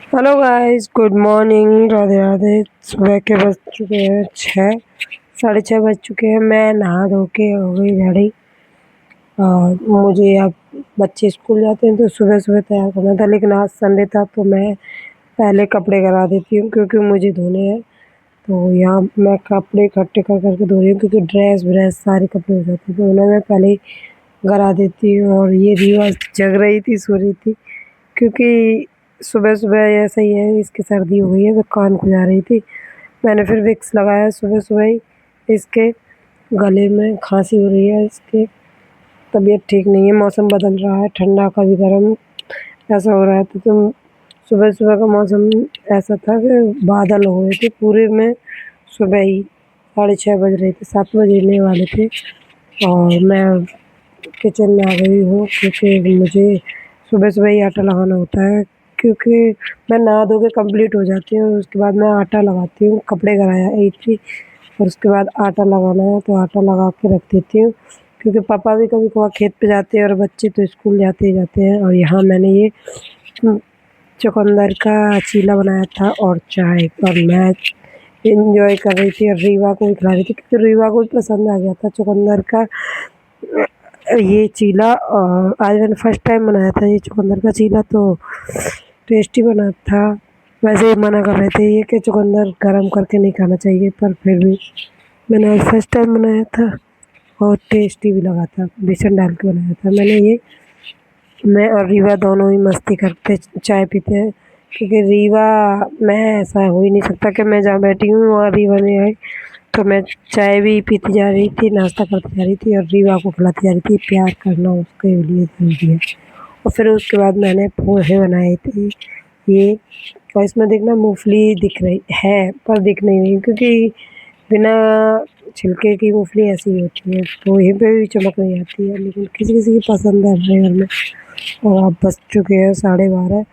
Hello guys, good morning. Radhe Radhe. सुबह के बज चुके हैं 6, 6:30 बज चुके हैं। मैं नहा धो के हो गई रेडी। और मुझे अब बच्चे स्कूल जाते हैं तो सुबह सुबह तैयार करना था, लेकिन आज संडे था तो मैं पहले कपड़े करा देती हूँ क्योंकि मुझे धोने हैं। तो यहाँ मैं कपड़े इकट्ठे कर करके धो रही हूँ क्योंकि ड्रेस व्रेस सारे कपड़े हो जाते हैं, तो उन्हें मैं पहले ही करा देती हूँ। और ये रीवा जग रही थी, सो रही थी क्योंकि सुबह-सुबह ऐसा ही है, इसकी सर्दी हो गई है तो कान खुजा रही थी। मैंने फिर विक्स लगाया सुबह-सुबह ही। इसके गले में खाँसी हो रही है, इसके तबीयत ठीक नहीं है, मौसम बदल रहा है, ठंडा कभी गर्म ऐसा हो रहा है। तो सुबह-सुबह का मौसम ऐसा था कि बादल हो रहे थे पूरे में। सुबह ही 6:30 बज रहे थे, 7 बजने वाले थे और मैं किचन में आ गई हूँ क्योंकि मुझे सुबह-सुबह ही आटा लगाना होता है, क्योंकि मैं नहा धो के कंप्लीट हो जाती हूँ, उसके बाद मैं आटा लगाती हूँ। कपड़े कराया आई थी और उसके बाद आटा लगाना है तो आटा लगा के रख देती हूँ, क्योंकि पापा भी कभी-कभार खेत पे जाते हैं और बच्चे तो स्कूल जाते ही जाते हैं। और यहाँ मैंने ये चुकंदर का चीला बनाया था और चाय, और मैं एन्जॉय कर रही थी और रीवा को भी खिला रही थी क्योंकि रीवा को भी पसंद आ गया था चुकंदर का ये चीला। और आज मैंने फर्स्ट टाइम बनाया था ये चुकंदर का चीला, तो टेस्टी बना था। वैसे ही मना कर रहे थे ये कि चुकंदर गरम करके नहीं खाना चाहिए, पर फिर भी मैंने आज फर्स्ट टाइम बनाया था और टेस्टी भी लगा था। बेसन डाल के बनाया था मैंने ये। मैं और रीवा दोनों ही मस्ती करते चाय पीते हैं, क्योंकि रीवा मैं ऐसा हो ही नहीं सकता कि मैं जहाँ बैठी हूँ वहाँ रीवा नहीं आए। तो मैं चाय भी पीती जा रही थी, नाश्ता करती जा रही थी और रीवा को खिलाती जा रही थी। प्यार करना उसके लिए ज़रूरी है। और फिर उसके बाद मैंने पोहे बनाए थे ये। और इसमें देखना मूँगफली दिख रही है पर दिख नहीं रही, क्योंकि बिना छिलके की मूँगफली ऐसी ही होती है, पोहे पे भी चमक नहीं आती है, लेकिन किसी-किसी की पसंद है अपने घर में। और अब बज चुके हैं 12:30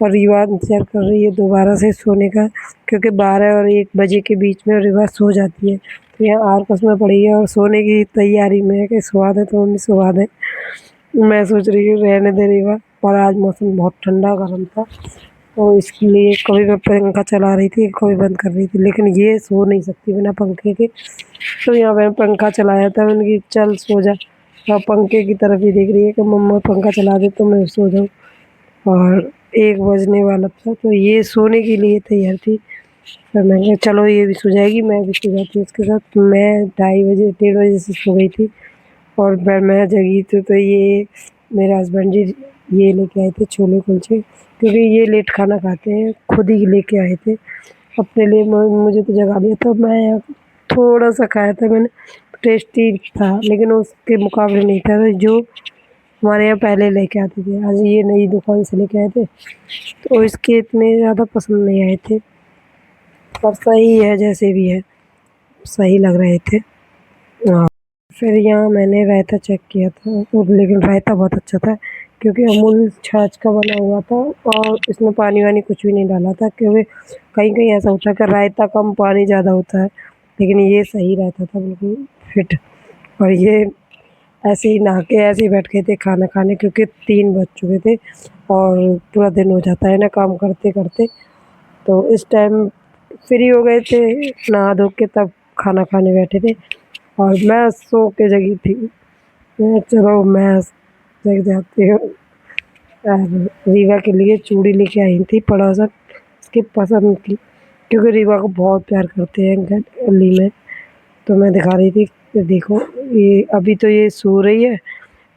और रीवा इंतज़ार कर रही है दोबारा से सोने का, क्योंकि 12 और 1 बजे के बीच में रीवा सो जाती है। तो यहाँ आर पास में पड़ी है और सोने की तैयारी में है कि सुला दें तो मम्मी सुला दें। मैं सोच रही हूँ रहने दे रीवा। और आज मौसम बहुत ठंडा गर्म था, तो इसके लिए कभी मैं पंखा चला रही थी, कभी बंद कर रही थी, लेकिन ये सो नहीं सकती बिना पंखे के। तो यहाँ मैंने पंखा चलाया था, मैंने कहा चल सो जा। और पंखे की तरफ ही देख रही है कि मम्मा पंखा चला दे तो मैं सो जाऊँ। और 1 बजने वाला था तो ये सोने के लिए तैयार थी। फिर मैंने कहा चलो ये भी सो जाएगी, मैं भी सो जाती हूँ उसके साथ। मैं 2:30 बजे, 1:30 बजे से सो गई थी और फिर मैं जगी थी तो ये मेरे हस्बैंड जी ये लेके आए थे छोले कुलचे, क्योंकि ये लेट खाना खाते हैं, खुद ही लेके आए थे अपने लिए। मुझे तो जगा दिया था, मैं थोड़ा-सा खाया था मैंने, टेस्टी था लेकिन उसके मुकाबले नहीं था जो हमारे यहाँ पहले लेके आते थे। आज ये नई दुकान से लेके आए थे तो इसके इतने ज़्यादा पसंद नहीं आए थे, पर सही है जैसे भी है, सही लग रहे थे। हाँ, फिर यहाँ मैंने रायता चेक किया था तो लेकिन रायता बहुत अच्छा था, क्योंकि अमूल छाछ का बना हुआ था और इसमें पानी-वानी कुछ भी नहीं डाला था, क्योंकि कहीं-कहीं ऐसा होता है कि रायता कम पानी ज़्यादा होता है, लेकिन ये सही रहता था बिल्कुल फिट। और ये ऐसे ही नहा के ऐसे ही बैठ गए थे खाना खाने, क्योंकि 3 बज चुके थे और पूरा दिन हो जाता है ना काम करते-करते। तो इस टाइम फ्री हो गए थे नहा धो के, तब खाना खाने बैठे थे और मैं सो के जगी थी। मैं चलो मैं जग जाती हूँ। रीवा के लिए चूड़ी लेके आई थी पड़ोसन, उसकी पसंद की, क्योंकि रीवा को बहुत प्यार करते हैं गली में। तो मैं दिखा रही थी कि देखो ये अभी तो ये सो रही है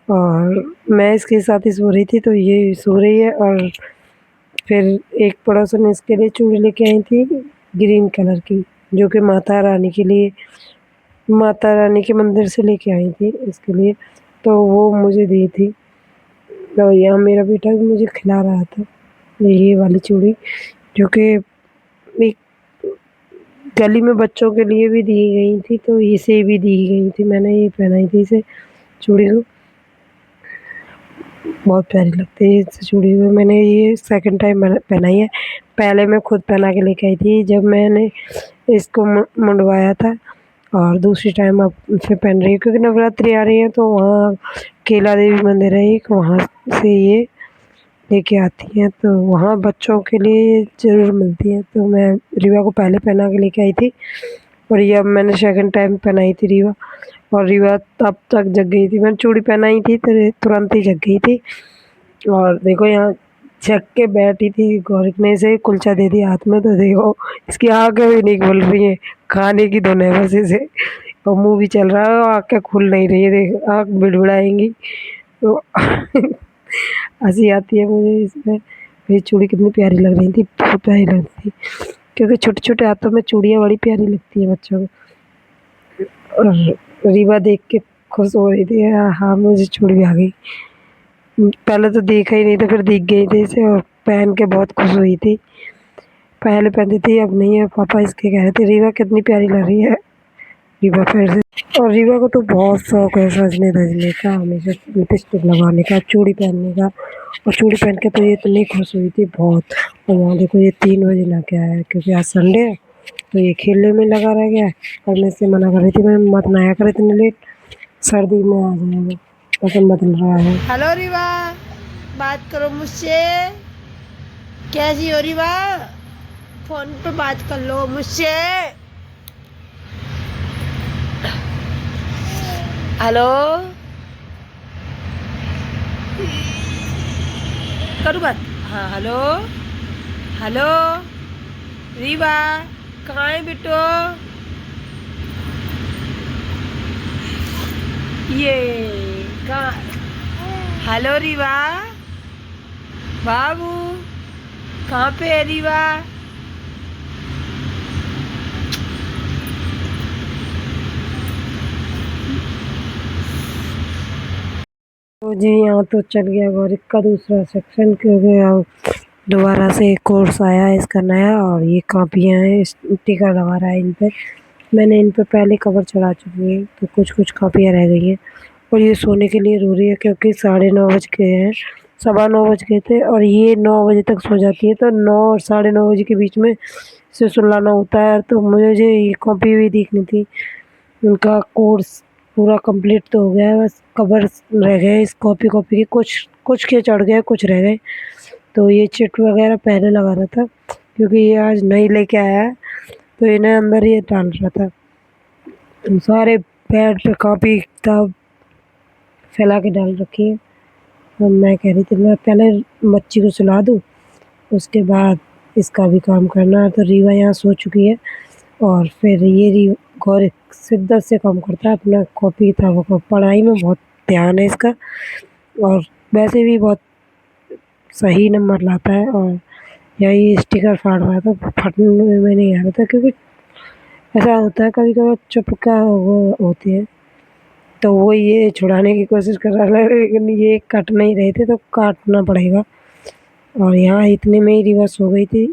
और मैं इसके साथ ही सो रही थी, तो ये सो रही है। और फिर एक पड़ोसन इसके लिए चूड़ी लेके आई थी ग्रीन कलर की, जो कि माता रानी के मंदिर से लेके आई थी इसके लिए, तो वो मुझे दी थी। तो यहाँ मेरा बेटा भी मुझे खिला रहा था ये वाली चूड़ी, जो कि एक गली में बच्चों के लिए भी दी गई थी, तो इसे भी दी गई थी। मैंने ये पहनाई थी इसे चूड़ी को, बहुत प्यारी लगती है इस चूड़ी को। मैंने ये सेकंड टाइम पहनाई है, पहले मैं खुद पहना के लेके आई थी जब मैंने इसको मुंडवाया था, और दूसरी टाइम अब फिर पहन रही हूँ क्योंकि नवरात्रि आ रही है, तो वहाँ केला देवी मंदिर है एक, वहाँ से ये लेके आती हैं, तो वहाँ बच्चों के लिए ज़रूर मिलती हैं। तो मैं रीवा को पहले पहना के लेके आई थी और ये अब मैंने सेकंड टाइम पहनाई थी रीवा, और रीवा तब तक जग गई थी। मैंने चूड़ी पहनाई थी तो तुरंत ही जग गई थी। और देखो यहाँ जग के बैठी थी, गौरिक ने इसे कुलचा दे दिया हाथ में, तो देखो इसकी आँखें भी नहीं खुल रही हैं, खाने की धुन है बस इसे, और मुँह भी चल रहा है और आँखें खुल नहीं रही है, देख आँख बिड़बिड़ाएँगी। तो हँसी आती है मुझे इसमें। मेरी चूड़ी कितनी प्यारी लग रही थी, बहुत प्यारी लग रही थी, क्योंकि छोटे-छोटे हाथों में चूड़ियाँ बड़ी प्यारी लगती हैं बच्चों को। और रीवा देख के खुश हो रही थी, हाँ, मुझे चूड़ी आ गई। पहले तो देखा ही नहीं था, फिर दिख गई थी इसे और पहन के बहुत खुश हुई थी। पहले पहनती थी, अब नहीं है। पापा इसके कह रहे थे रीवा कितनी प्यारी लग रही है। रीवा फिर से, और रीवा को तो बहुत शौक है सजने-धजने का, हमेशा लिपस्टिक लगाने का, चूड़ी पहनने का, और चूड़ी पहन के तो ये इतनी खुश हुई थी बहुत। और वहाँ देखो ये 3 बजे नहा के आया है, क्योंकि आज संडे है, तो ये खेलने में लगा रह गया है। और मैं इससे मना कर रही थी, मैं मत नहाया कर इतनी लेट, सर्दी में आ जाएगा, मौसम बदल रहा है। हेलो रीवा, बात करो मुझसे। कैसी हो रीवा? फोन पे बात कर लो मुझसे। हेलो, करूँ बात? हाँ, हेलो हेलो रीवा, कहाँ है बेटो? ये कहाँ? हेलो रीवा, बाबू कहाँ पे है रीवा? तो जी यहाँ तो चल गया गौरिक का दूसरा सेक्शन, क्योंकि अब दोबारा से एक कोर्स आया है इसका नया, और ये कापियाँ हैं, स्टिकर लगा रहा है इन पे। मैंने इन पे पहले कवर चढ़ा चुकी है, तो कुछ कुछ कापियाँ रह गई हैं। और ये सोने के लिए रो रही है, क्योंकि 9:30 बज गए हैं, 9:15 बज गए थे, और ये 9 बजे तक सो जाती है, तो 9 और 9:30 बजे के बीच में इसे सुलाना होता है। तो मुझे ये कॉपी भी देखनी थी। उनका कोर्स पूरा कंप्लीट तो हो गया है, बस कवर रह गए इस कॉपी के, कुछ कुछ के चढ़ गए, कुछ रह गए। तो ये चिट वगैरह पहले लगा रहा था, क्योंकि ये आज नहीं लेके आया है, तो इन्हें अंदर ही डाल रहा था। सारे बेड पे कॉपी किताब फैला के डाल रखी है। तो मैं कह रही थी मैं पहले बच्ची को सुला दूँ, उसके बाद इसका भी काम करना है। तो रीवा यहाँ सो चुकी है, और फिर ये गौर शिद्दत से काम करता है अपना कॉपी किताबों को, पढ़ाई में बहुत ध्यान है इसका, और वैसे भी बहुत सही नंबर लाता है। और यही स्टिकर फाड़ रहा था, फटने में नहीं आ रहा था, क्योंकि ऐसा होता है कभी कभी चुपका वो होती है, तो वो ये छुड़ाने की कोशिश कर रहा है, लेकिन ये कट नहीं रहे थे, तो काटना पड़ेगा। और यहाँ इतने में ही रीवा सो गई थी,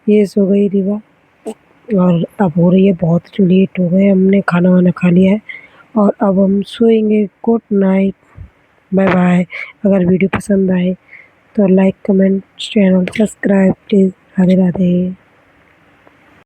ये सो गई रीवा। और अब हो रही है बहुत लेट हो गए, हमने खाना वाना खा लिया है, और अब हम सोएंगे। Good night, bye bye. अगर वीडियो पसंद आए तो like comment channel subscribe please. Radhe Radhe.